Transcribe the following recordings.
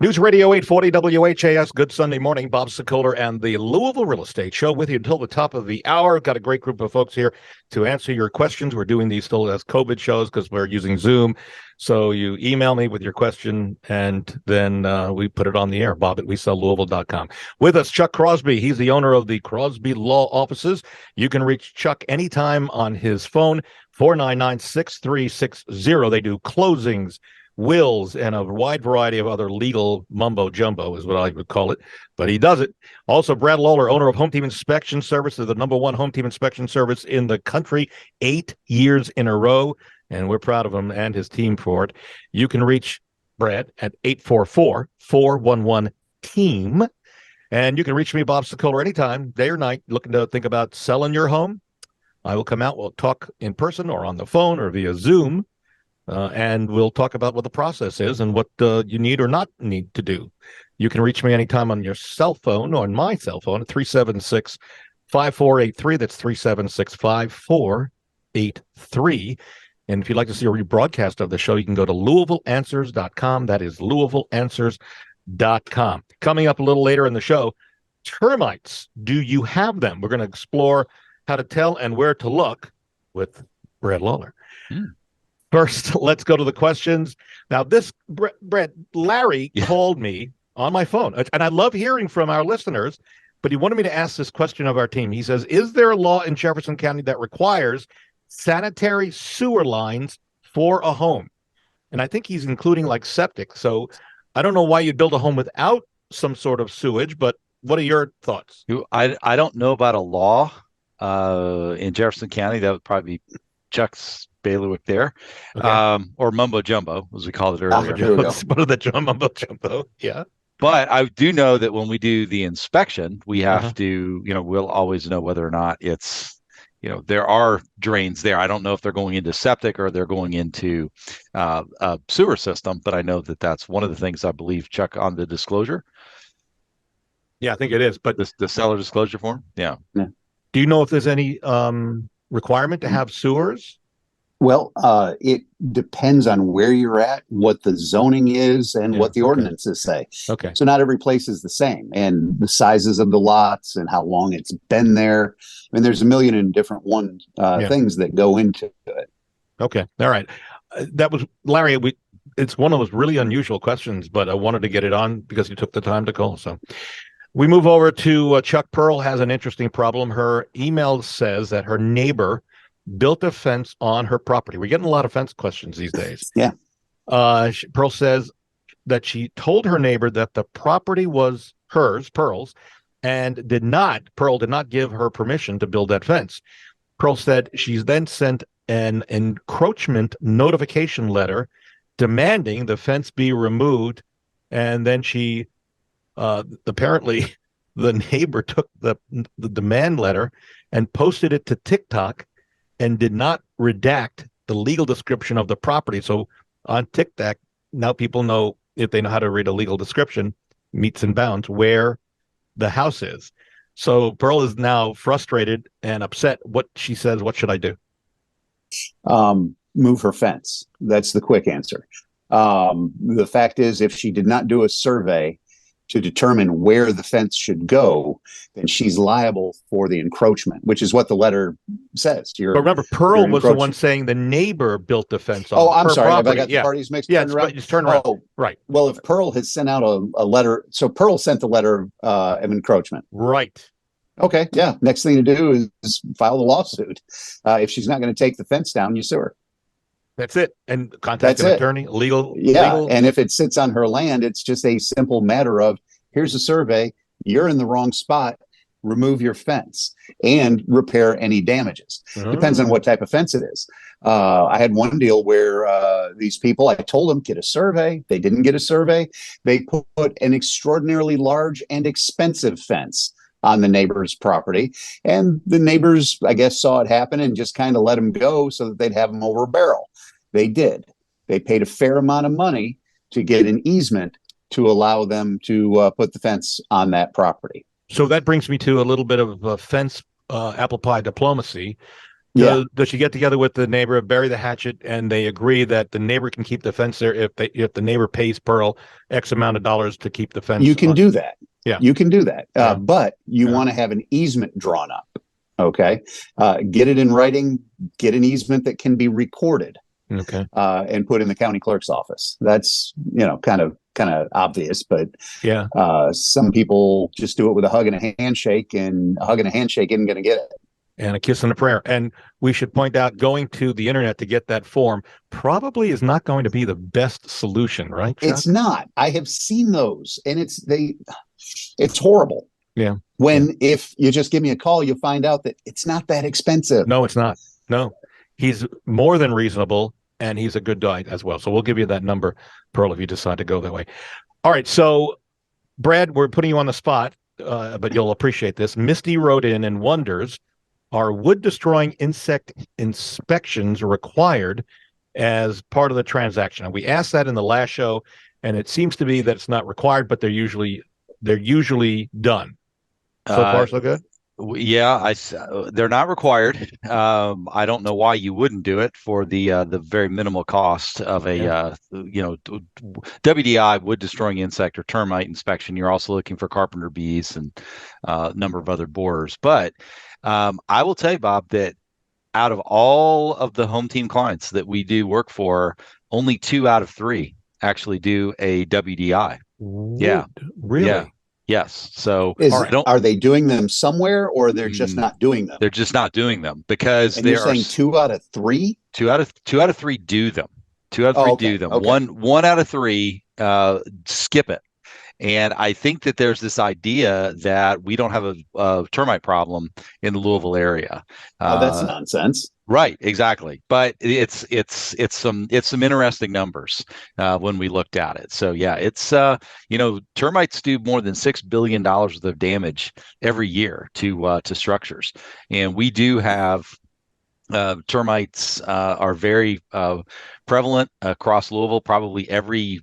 News Radio 840 WHAS. Good Sunday morning. Bob Sokoler and the Louisville Real Estate Show with you until the top of the hour. Got a great group of folks here to answer your questions. We're doing these still as COVID shows because we're using Zoom. So you email me with your question, and then we put it on the air, Bob at WeSellLouisville.com. With us, Chuck Crosby. He's the owner of the Crosby Law Offices. You can reach Chuck anytime on his phone, 499-6360. They do closings, wills, and a wide variety of other legal mumbo jumbo is what I would call it, but he does it. Also, Brad Lawler, owner of Home Team Inspection Services, the #1 home team inspection service in the country, 8 years in a row, and we're proud of him and his team for it. You can reach Brad at 844-411-TEAM, and you can reach me, Bob Sokoler, anytime, day or night, looking to think about selling your home. I will come out, we'll talk in person or on the phone or via Zoom. And we'll talk about what the process is and what you need or not need to do. You can reach me anytime on your cell phone or on my cell phone at 376-5483. That's 376-5483. And if you'd like to see a rebroadcast of the show, you can go to LouisvilleAnswers.com. That is LouisvilleAnswers.com. Coming up a little later in the show, termites. Do you have them? We're going to explore how to tell and where to look with Brad Lawler. First, let's go to the questions. Now, this, Brett, Larry called me on my phone, and I love hearing from our listeners, but he wanted me to ask this question of our team. He says, is there a law in Jefferson County that requires sanitary sewer lines for a home? And I think he's including like septic. So I don't know why you'd build a home without some sort of sewage, but what are your thoughts? I don't know about a law in Jefferson County. That would probably be Chuck's bailiwick there, okay. Or mumbo jumbo, as we called it earlier. What are the mumbo jumbo? Yeah. But I do know that when we do the inspection, we have to, we'll always know whether or not it's, there are drains there. I don't know if they're going into septic or they're going into a sewer system, but I know that that's one of the things I believe, Chuck, on the disclosure. Yeah, I think it is. But the seller disclosure form. Yeah. Do you know if there's any requirement to have sewers? Well, it depends on where you're at, what the zoning is, and what the ordinances say. Okay. So not every place is the same, and the sizes of the lots and how long it's been there. I mean, there's a million and different things that go into it. Okay. All right. That was Larry. It's one of those really unusual questions, but I wanted to get it on because you took the time to call. So we move over to Chuck. Pearl has an interesting problem. Her email says that her neighbor built a fence on her property. We're getting a lot of fence questions these days. Yeah. Pearl says that she told her neighbor that the property was hers, Pearl's, and Pearl did not give her permission to build that fence. Pearl said she's then sent an encroachment notification letter demanding the fence be removed, and then she apparently the neighbor took the demand letter and posted it to TikTok and did not redact the legal description of the property. So on TikTok, now people know, if they know how to read a legal description, meets and bounds, where the house is. So Pearl is now frustrated and upset. What she says, what should I do? Move her fence. That's the quick answer. The fact is, if she did not do a survey to determine where the fence should go, then she's liable for the encroachment, which is what the letter says. But remember, Pearl was the one saying the neighbor built the fence on I'm sorry. property. Have I got the parties mixed? Yeah, it's turned around. Oh, right. Well, if Pearl has sent out a letter, so Pearl sent the letter of encroachment. Right. Okay. Yeah. Next thing to do is file the lawsuit. If she's not going to take the fence down, you sue her. That's it. And contact an attorney, legal. And if it sits on her land, it's just a simple matter of, here's a survey, you're in the wrong spot, remove your fence and repair any damages. Depends on what type of fence it is. I had one deal where these people, I told them, get a survey. They didn't get a survey. They put an extraordinarily large and expensive fence on the neighbor's property. And the neighbors, I guess, saw it happen and just kind of let them go so that they'd have them over a barrel. They did. They paid a fair amount of money to get an easement to allow them to put the fence on that property. So that brings me to a little bit of fence apple pie diplomacy. Yeah. Does she get together with the neighbor, bury the hatchet, and they agree that the neighbor can keep the fence there if the neighbor pays Pearl X amount of dollars to keep the fence? You can do that. Yeah. You can do that. Yeah. But you Yeah. want to have an easement drawn up. Okay. Get it in writing, get an easement that can be recorded. Okay. And put in the county clerk's office. That's, kind of obvious, but Yeah. some people just do it with a hug and a handshake, and a hug and a handshake isn't going to get it. And a kiss and a prayer. And we should point out, going to the internet to get that form probably is not going to be the best solution, right, Chuck? It's not. I have seen those, and it's horrible. Yeah. If you just give me a call, you'll find out that it's not that expensive. No, it's not. No, he's more than reasonable, and he's a good guy as well. So we'll give you that number, Pearl, if you decide to go that way. All right. So, Brad, we're putting you on the spot, but you'll appreciate this. Misty wrote in and wonders, are wood-destroying insect inspections required as part of the transaction? And we asked that in the last show, and it seems to be that it's not required, but they're usually done. So far, so good. Yeah, they're not required. I don't know why you wouldn't do it for the very minimal cost of a WDI, wood destroying insect or termite inspection. You're also looking for carpenter bees and a number of other borers. But I will tell you, Bob, that out of all of the home team clients that we do work for, only 2 out of 3 actually do a WDI. Yeah, really? Yeah. Yes. So are they doing them somewhere, or they're just not doing them? They're just not doing them because you're saying 2 out of 3? 2 out of 3 do them. 2 out of 3 do them. Okay. One out of 3 skip it. And I think that there's this idea that we don't have a termite problem in the Louisville area. That's nonsense. Right, exactly. But it's some interesting numbers when we looked at it. So yeah, it's termites do more than $6 billion worth of damage every year to structures, and we do have termites are very prevalent across Louisville. Probably every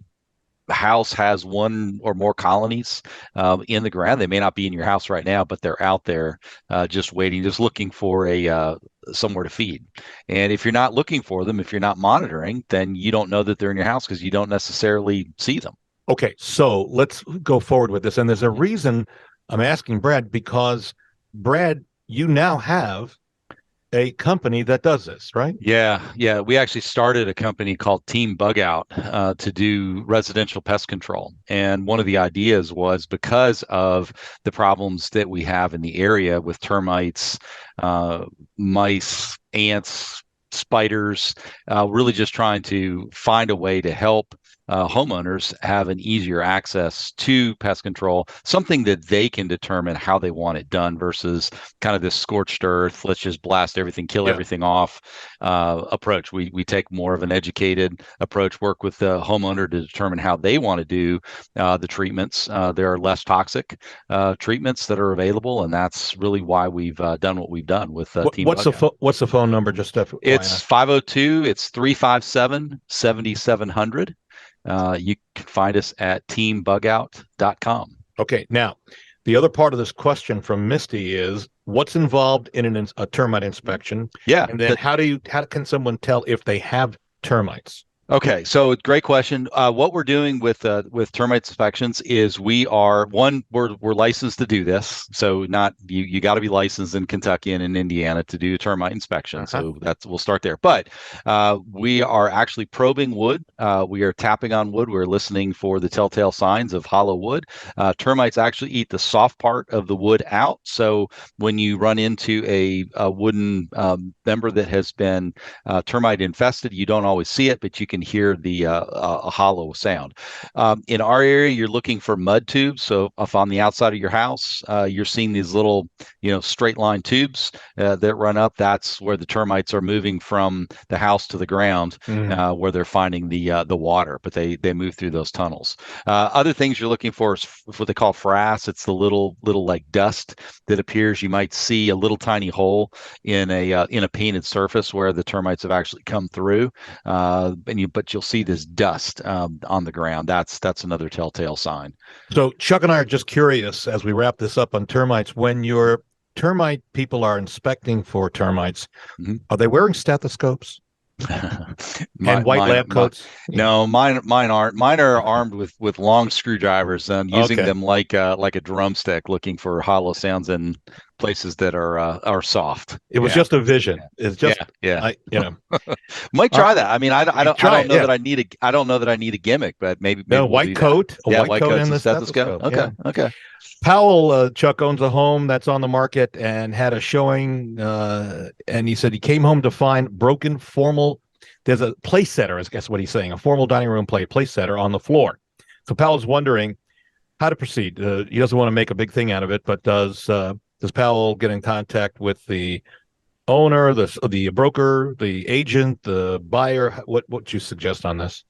house has 1 or more colonies in the ground. They may not be in your house right now, but they're out there just waiting, just looking for somewhere to feed. And if you're not looking for them, if you're not monitoring, then you don't know that they're in your house because you don't necessarily see them. Okay, so let's go forward with this. And there's a reason I'm asking Brad, because Brad, you now have a company that does this, right? Yeah. We actually started a company called Team Bug Out to do residential pest control. And one of the ideas was, because of the problems that we have in the area with termites, mice, ants, spiders, really just trying to find a way to help homeowners have an easier access to pest control, something that they can determine how they want it done versus kind of this scorched earth, let's just blast everything, kill everything off approach. We take more of an educated approach, work with the homeowner to determine how they want to do the treatments. There are less toxic treatments that are available, and that's really why we've done what we've done with Team What's the phone number? Just it's 502. It's 357-7700. You can find us at teambugout.com. Okay. Now, the other part of this question from Misty is, what's involved in a termite inspection? Yeah. And then how can someone tell if they have termites? Okay, so great question. What we're doing with termite inspections is we're licensed to do this. So not you got to be licensed in Kentucky and in Indiana to do a termite inspection. So we'll start there. But we are actually probing wood. We are tapping on wood. We're listening for the telltale signs of hollow wood. Termites actually eat the soft part of the wood out. So when you run into a wooden member that has been termite infested, you don't always see it, but you can hear the a hollow sound. In our area, you're looking for mud tubes. So if on the outside of your house, you're seeing these little, straight line tubes that run up, that's where the termites are moving from the house to the ground, where they're finding the water, but they move through those tunnels. Other things you're looking for is what they call frass. It's the little like dust that appears. You might see a little tiny hole in a painted surface where the termites have actually come through, but you'll see this dust on the ground. That's another telltale sign. So Chuck and I are just curious, as we wrap this up on termites, when you're termite people are inspecting for termites, Mhm. are they wearing stethoscopes and white lab coats? No, mine aren't. Mine are armed with long screwdrivers and using Okay. them like a drumstick, looking for hollow sounds in places that are soft. It was Yeah. just a vision. It's just, Yeah. I. Might try that. I mean, I Try don't it, know yeah. that I don't know that I need a gimmick, but maybe No, we'll white do that. coat, a Yeah, white coat coats and and the stethoscope. stethoscope. Okay. Powell, Chuck, owns a home that's on the market and had a showing. And he said he came home to find broken formal. There's a place setter, I guess what he's saying, a formal dining room place setter on the floor. So Powell's wondering how to proceed. He doesn't want to make a big thing out of it, but does Powell get in contact with the owner, the broker, the agent, the buyer? What would you suggest on this?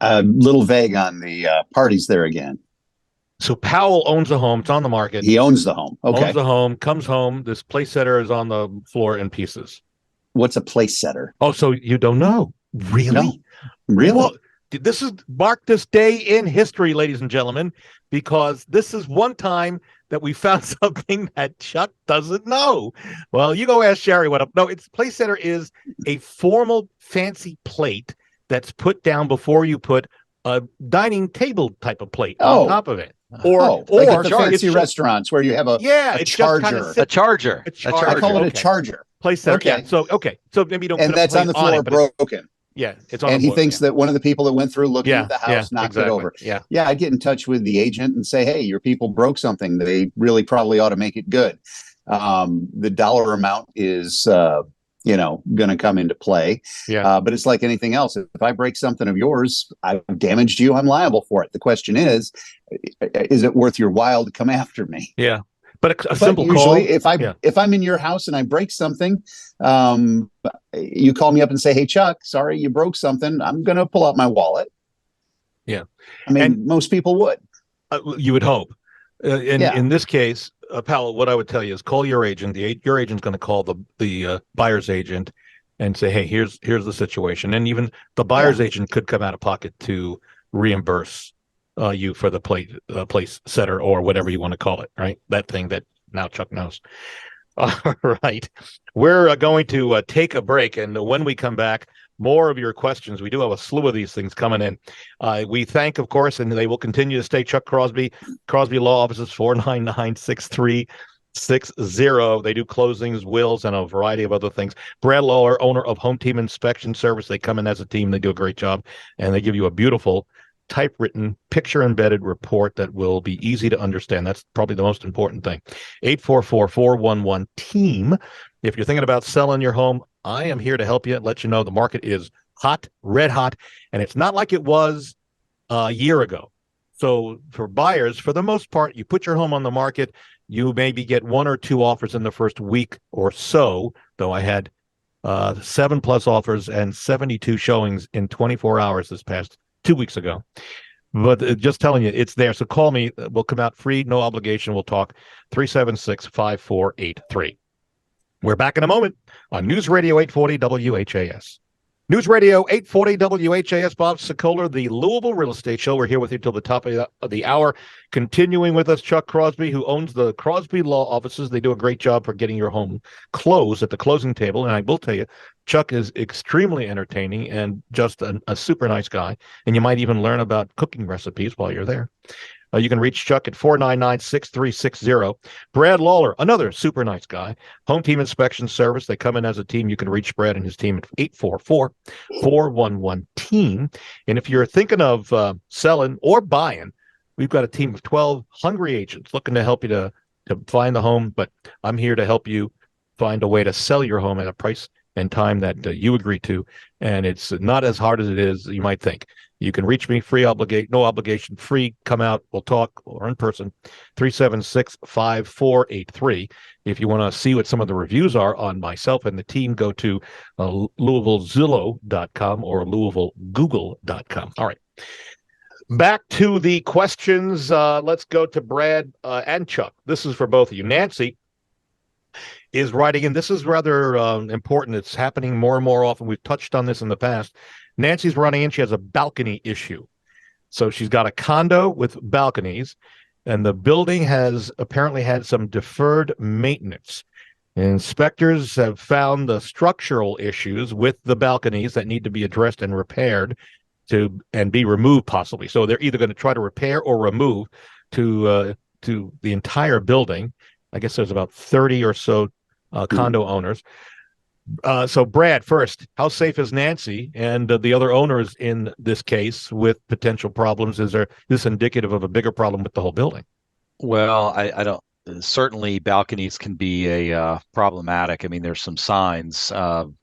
A little vague on the parties there again. So Powell owns a home. It's on the market. He owns the home. Owns Okay. the home, comes home. This place setter is on the floor in pieces. What's a place setter? Oh, so you don't know? Really? No. Really? Well, this is mark this day in history, ladies and gentlemen, because this is one time that we found something that Chuck doesn't know. Well, you go ask Sherry what up. No, it's place setter is a formal fancy plate that's put down before you put a dining table type of plate on top of it. Like at the fancy restaurants where you have a charger. A charger. I call it a charger. Place setter. Okay. Yeah. So maybe you don't. And put that's on the floor broken. Yeah, it's on. And he thinks that one of the people that went through looking at the house knocked it over. Yeah, I'd get in touch with the agent and say, hey, your people broke something. They really probably ought to make it good. The dollar amount is going to come into play. Yeah. But it's like anything else. If I break something of yours, I've damaged you, I'm liable for it. The question is it worth your while to come after me? Yeah. But a simple usually call. If I'm in your house and I break something, you call me up and say, hey, Chuck, sorry, you broke something. I'm going to pull out my wallet. Yeah. I mean, most people would. You would hope. In this case, Powell, what I would tell you is call your agent. Your agent's going to call the buyer's agent and say, hey, here's the situation. And even the buyer's agent could come out of pocket to reimburse you for the place setter or whatever you want to call it, right? That thing that now Chuck knows. All right. We're going to take a break. And when we come back, more of your questions. We do have a slew of these things coming in. We thank, of course, and they will continue to stay, Chuck Crosby Law Offices, 499-6360. They do closings, wills, and a variety of other things. Brad Lawler, owner of Home Team Inspection Service. They come in as a team. They do a great job, and they give you a beautiful typewritten, picture-embedded report that will be easy to understand. That's probably the most important thing. 844-411-TEAM. If you're thinking about selling your home, I am here to help you, let you know the market is hot, red hot, and it's not like it was a year ago. So for buyers, for the most part, you put your home on the market, you maybe get 1 or 2 offers in the first week or so, though I had 7+ offers and 72 showings in 24 hours this past 2 weeks ago. But just telling you, it's there. So call me. We'll come out free, no obligation. We'll talk 376-5483. We're back in a moment on News Radio 840 WHAS. News Radio 840 WHAS, Bob Sokoler, the Louisville Real Estate Show. We're here with you till the top of the hour. Continuing with us, Chuck Crosby, who owns the Crosby Law Offices. They do a great job for getting your home closed at the closing table. And I will tell you, Chuck is extremely entertaining and just a super nice guy. And you might even learn about cooking recipes while you're there. You can reach Chuck at 499-6360. Brad Lawler, another super nice guy. Home Team Inspection Service. They come in as a team. You can reach Brad and his team at 844-411-TEAM. And if you're thinking of selling or buying, we've got a team of 12 hungry agents looking to help you to find the home. But I'm here to help you find a way to sell your home at a price and time that you agree to. And it's not as hard as it is you might think. You can reach me free, no obligation, free. Come out, we'll talk, or in person, 376-5483. If you want to see what some of the reviews are on myself and the team, go to LouisvilleZillow.com or LouisvilleGoogle.com. All right. Back to the questions. Let's go to Brad and Chuck. This is for both of you. Nancy is writing in. This is rather important. It's happening more and more often. We've touched on this in the past. Nancy's running in. She has a balcony issue. So she's got a condo with balconies, and the building has apparently had some deferred maintenance. Inspectors have found the structural issues with the balconies that need to be addressed and repaired and be removed possibly. So they're either going to try to repair or remove to the entire building. I guess there's about 30 or so condo owners. So Brad, first, how safe is Nancy and the other owners in this case with potential problems? Is this indicative of a bigger problem with the whole building? Well, I don't. Certainly, balconies can be a problematic. I mean, there's some signs of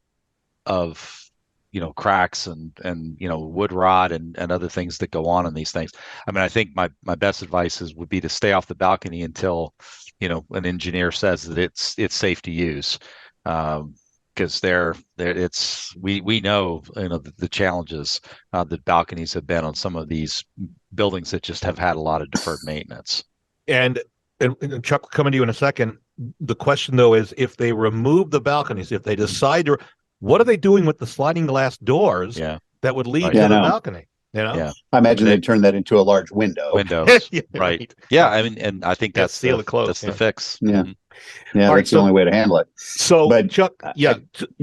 cracks and wood rot and other things that go on in these things. I mean, I think my best advice would be to stay off the balcony until an engineer says that it's safe to use. Because we know the challenges that balconies have been on some of these buildings that just have had a lot of deferred maintenance. And Chuck, coming to you in a second. The question though is, if they remove the balconies, if they decide to, what are they doing with the sliding glass doors that would lead to the balcony? Yeah, I imagine they'd turn that into a large window. Windows, right? Yeah, I mean, and I think that's seal it closed. That's the fix. Yeah. Yeah, that's the only way to handle it. So, but Chuck,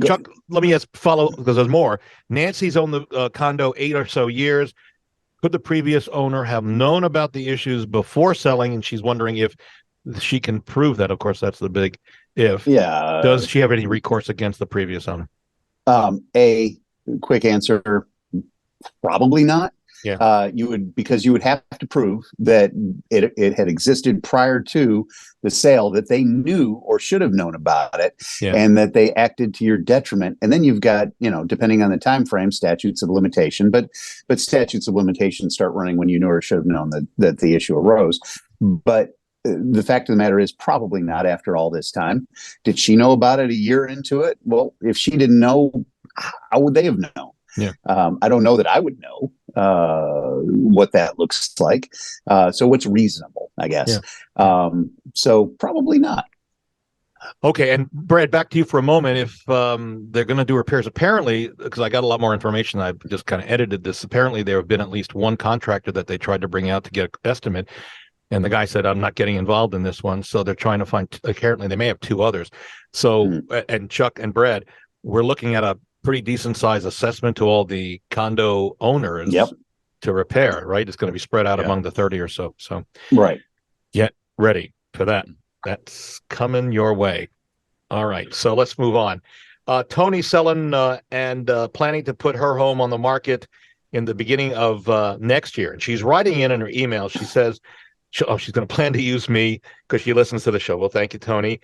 Chuck, let me follow, because there's more. Nancy's owned the condo 8 or so years. Could the previous owner have known about the issues before selling? And she's wondering if she can prove that. Of course, that's the big if. Yeah. Does she have any recourse against the previous owner? A quick answer, probably not. Yeah. Because you would have to prove that it had existed prior to the sale, that they knew or should have known about it, and that they acted to your detriment. And then you've got, depending on the time frame, statutes of limitation, but statutes of limitation start running when you know or should have known that the issue arose. But the fact of the matter is, probably not after all this time. Did she know about it a year into it? Well, if she didn't know, how would they have known? Yeah. I don't know that I would know what that looks like. So what's reasonable, I guess. Yeah. So probably not. Okay. And Brad, back to you for a moment. If they're going to do repairs, apparently, because I got a lot more information, I just kind of edited this. Apparently, there have been at least one contractor that they tried to bring out to get an estimate. And the guy said, I'm not getting involved in this one. So they're trying to find, apparently they may have 2 others. So, and Chuck and Brad, we're looking at a pretty decent size assessment to all the condo owners to repair, right? It's going to be spread out among the 30 or so. So right. Get ready for that. That's coming your way. All right. So let's move on. Tony's selling and planning to put her home on the market in the beginning of next year. And she's writing in her email. She says, she's going to plan to use me because she listens to the show. Well, thank you, Tony.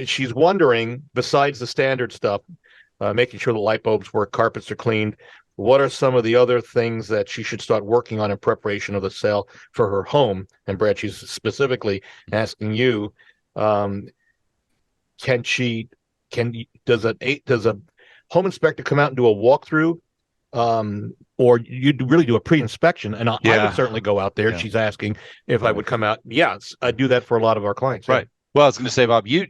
She's wondering, besides the standard stuff, making sure the light bulbs work, carpets are cleaned, what are some of the other things that she should start working on in preparation of the sale for her home? And Brad, she's specifically asking you, does a home inspector come out and do a walkthrough, or you really do a pre-inspection? And I would certainly go out there. She's asking if I would come out. Yes, I do that for a lot of our clients. Right. Well, I was going to say, Bob, you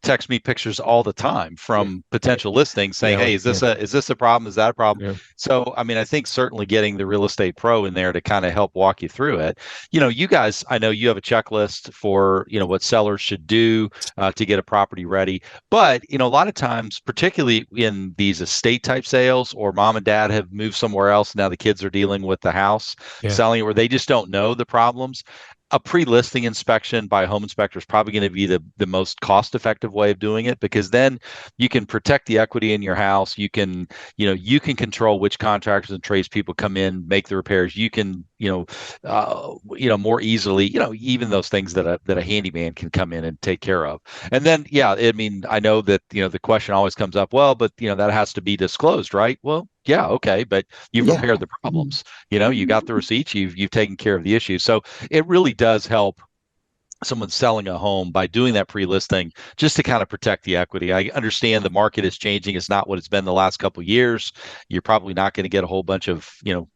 text me pictures all the time from potential listings saying, hey, is this a problem? Is that a problem? Yeah. So, I mean, I think certainly getting the real estate pro in there to kind of help walk you through it. You guys, I know you have a checklist for, what sellers should do to get a property ready. But, a lot of times, particularly in these estate type sales, or mom and dad have moved somewhere else, now the kids are dealing with the house, selling it, where they just don't know the problems. A pre-listing inspection by a home inspector is probably going to be the most cost-effective way of doing it, because then you can protect the equity in your house. You can control which contractors and tradespeople come in, make the repairs. You can, more easily, even those things that a handyman can come in and take care of. And then, I mean, I know that, the question always comes up, well, but, that has to be disclosed, right? Well, yeah, okay, but you've repaired the problems. You got the receipts. You've taken care of the issues. So it really does help someone selling a home by doing that pre-listing, just to kind of protect the equity. I understand the market is changing. It's not what it's been the last couple of years. You're probably not going to get a whole bunch of,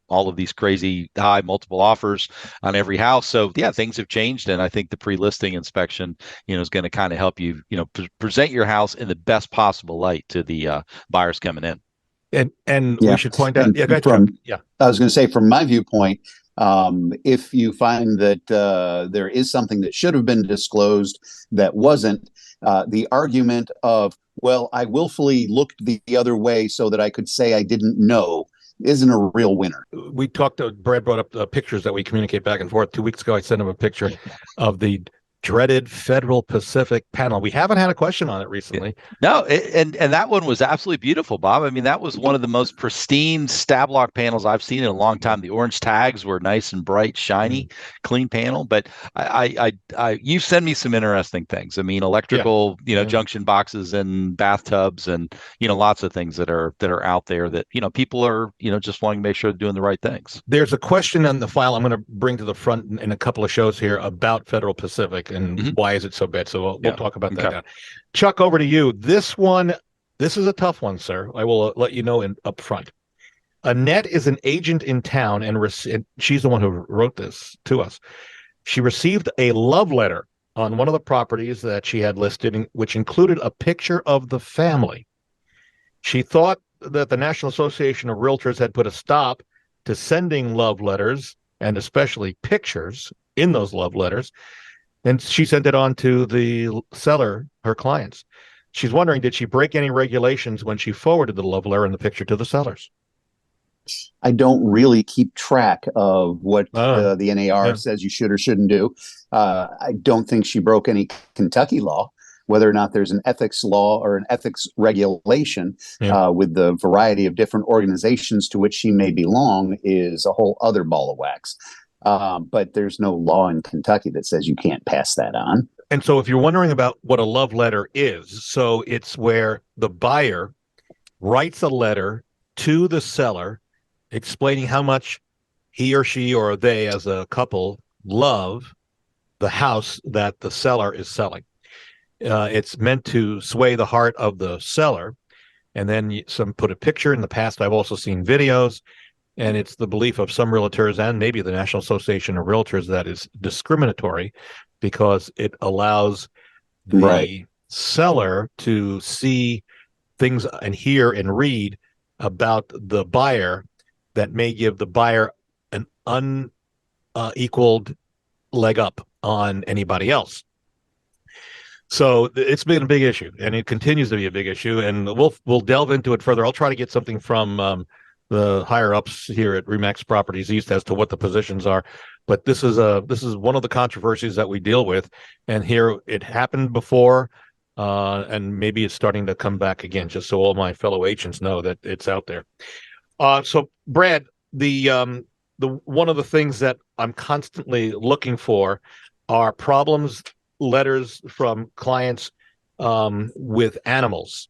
all of these crazy high multiple offers on every house. So things have changed. And I think the pre-listing inspection, is going to kind of help you, present your house in the best possible light to the buyers coming in. And we should point out, I was going to say, from my viewpoint, If you find that there is something that should have been disclosed that wasn't, the argument of, well, I willfully looked the other way so that I could say I didn't know, isn't a real winner. We talked, Brad brought up the pictures that we communicate back and forth. 2 weeks ago, I sent him a picture of the dreaded Federal Pacific panel. We haven't had a question on it recently. No, and that one was absolutely beautiful, Bob. I mean, that was one of the most pristine stab lock panels I've seen in a long time. The orange tags were nice and bright, shiny, clean panel. But you send me some interesting things. I mean, electrical, junction boxes and bathtubs, and lots of things that are out there that people are just wanting to make sure they're doing the right things. There's a question on the file I'm going to bring to the front in a couple of shows here about Federal Pacific and why is it so bad. So we'll talk about that now. Chuck, over to you. This is a tough one, sir. I will let you know up front. Annette is an agent in town, and she's the one who wrote this to us. She received a love letter on one of the properties that she had listed, which included a picture of the family. She thought that the National Association of Realtors had put a stop to sending love letters, and especially pictures in those love letters. And she sent it on to the seller, her clients. She's wondering, did she break any regulations when she forwarded the love letter and the picture to the sellers? I don't really keep track of what the NAR says you should or shouldn't do. I don't think she broke any Kentucky law. Whether or not there's an ethics law or an ethics regulation with the variety of different organizations to which she may belong is a whole other ball of wax. But there's no law in Kentucky that says you can't pass that on. And so if you're wondering about what a love letter is, so it's where the buyer writes a letter to the seller explaining how much he or she or they as a couple love the house that the seller is selling. It's meant to sway the heart of the seller. And then some put a picture. In the past, I've also seen videos. And it's the belief of some realtors and maybe the National Association of Realtors that is discriminatory because it allows the seller to see things and hear and read about the buyer that may give the buyer an unequaled leg up on anybody else. So it's been a big issue, and it continues to be a big issue, and we'll delve into it further. I'll try to get something from the higher ups here at Remax Properties East as to what the positions are. But this is one of the controversies that we deal with, and here it happened before, and maybe it's starting to come back again. Just so all my fellow agents know that it's out there. So Brad, the one of the things that I'm constantly looking for are problems, letters from clients with animals.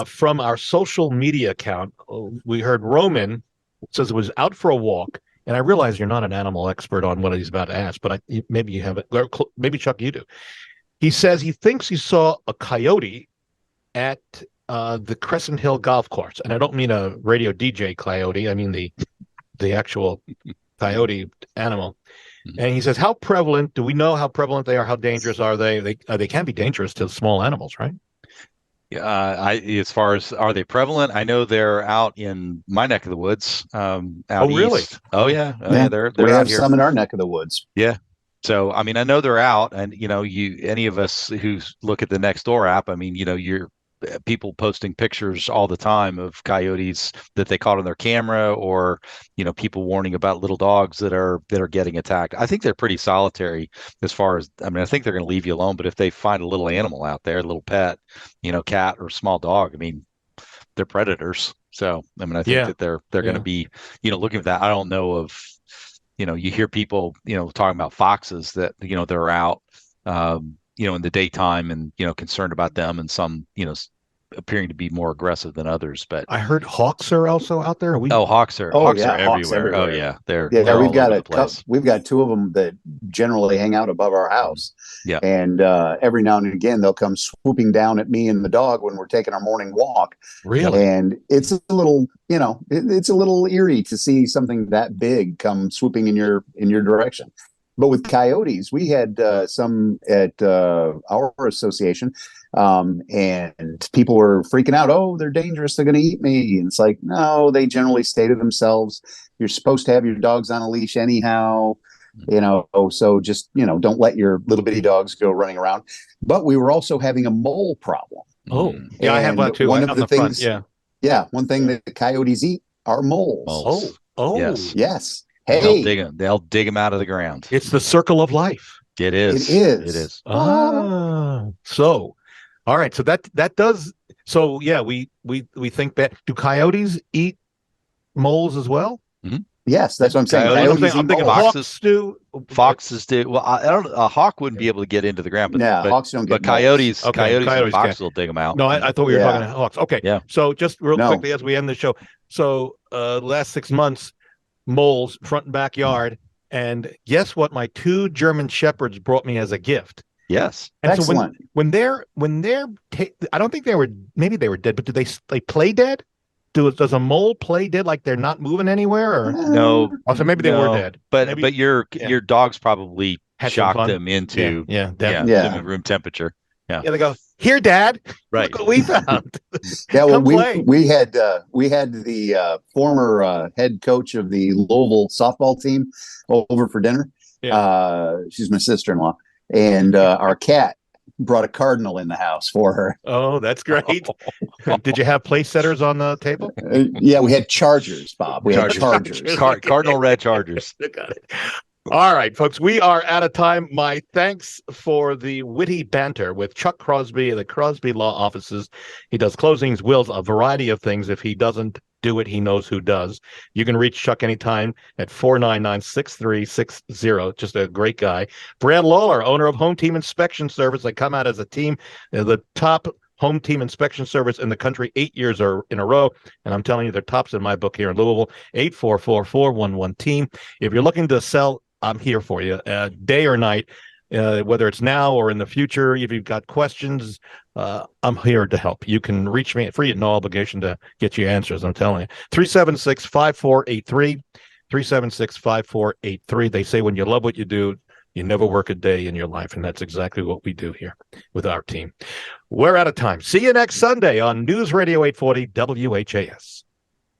From our social media account, we heard Roman says it was out for a walk, and I realize you're not an animal expert on what he's about to ask, but maybe you have it. Maybe Chuck, you do. He says he thinks he saw a coyote at the Crescent Hill Golf Course, and I don't mean a radio DJ coyote. I mean the actual coyote animal. And he says, how prevalent? Do we know how prevalent they are? How dangerous are they? They can be dangerous to small animals, right? As far as are they prevalent, I know they're out in my neck of the woods. Out really? East. Oh yeah, they're we out have here. some in our neck of the woods. Yeah. So I mean, I know they're out, and any of us who look at the Nextdoor app, I mean, you're people posting pictures all the time of coyotes that they caught on their camera, or people warning about little dogs that are getting attacked. I think they're pretty solitary as far as, I mean, I think they're going to leave you alone, but if they find a little animal out there, a little pet, cat or small dog, I mean, they're predators. So I mean, I think that they're going to be looking for that. I don't know of you hear people talking about foxes that they're out in the daytime and concerned about them, and some appearing to be more aggressive than others. But I heard hawks are also out there. Hawks are everywhere. Oh yeah, they're we've got all over the place. We've got two of them that generally hang out above our house. Yeah, and every now and again they'll come swooping down at me and the dog when we're taking our morning walk. Really? And it's a little it's a little eerie to see something that big come swooping in your direction. But with coyotes, we had some at our association And people were freaking out. Oh, they're dangerous. They're going to eat me. And it's like, no, they generally stay to themselves. You're supposed to have your dogs on a leash anyhow, so just, don't let your little bitty dogs go running around. But we were also having a mole problem. Oh, yeah, I have one too. One on of the front, things, yeah, one thing that the coyotes eat are moles. Oh, Yes. They'll Hey, dig them out of the ground. it's the circle of life. It is. It is. It is. So, all right. So that does. So yeah, we think that. Do coyotes eat moles as well? Mm-hmm. Yes, that's what I'm saying. I'm thinking hawks do. Foxes do. Well, I don't. A hawk wouldn't be able to get into the ground, but hawks don't get but coyotes, moles. coyotes and foxes will dig them out. No, I thought we were talking about hawks. Okay, yeah. So just real quickly as we end the show. So last 6 months, moles front and backyard, and guess what? My 2 German shepherds brought me as a gift. Yes, and excellent. So when they're I don't think they were. Maybe they were dead, but do they play dead? Does a mole play dead, like they're not moving anywhere, or no? So maybe they were dead. But your dogs probably shocked them into room temperature. Yeah, they go, here, Dad. Right. Look what we found. Yeah, well, we had the former head coach of the Louisville softball team over for dinner. Yeah. She's my sister-in-law, and our cat brought a cardinal in the house for her. Oh, that's great. Did you have place setters on the table? Yeah, we had Chargers, Bob. We had Chargers. Cardinal red Chargers. Got it. All right, folks, we are out of time. My thanks for the witty banter with Chuck Crosby of the Crosby Law Offices. He does closings, wills, a variety of things. If he doesn't do it, he knows who does. You can reach Chuck anytime at 499-6360. Just a great guy. Brad Lawler, owner of Home Team Inspection Service. They come out as a team, the top home team inspection service in the country 8 years in a row. And I'm telling you, they're tops in my book here in Louisville. 844-411-TEAM. If you're looking to sell, I'm here for you, day or night, whether it's now or in the future. If you've got questions, I'm here to help. You can reach me at free at no obligation to get you answers. I'm telling you. 376-5483. 376-5483. They say when you love what you do, you never work a day in your life. And that's exactly what we do here with our team. We're out of time. See you next Sunday on News Radio 840 WHAS.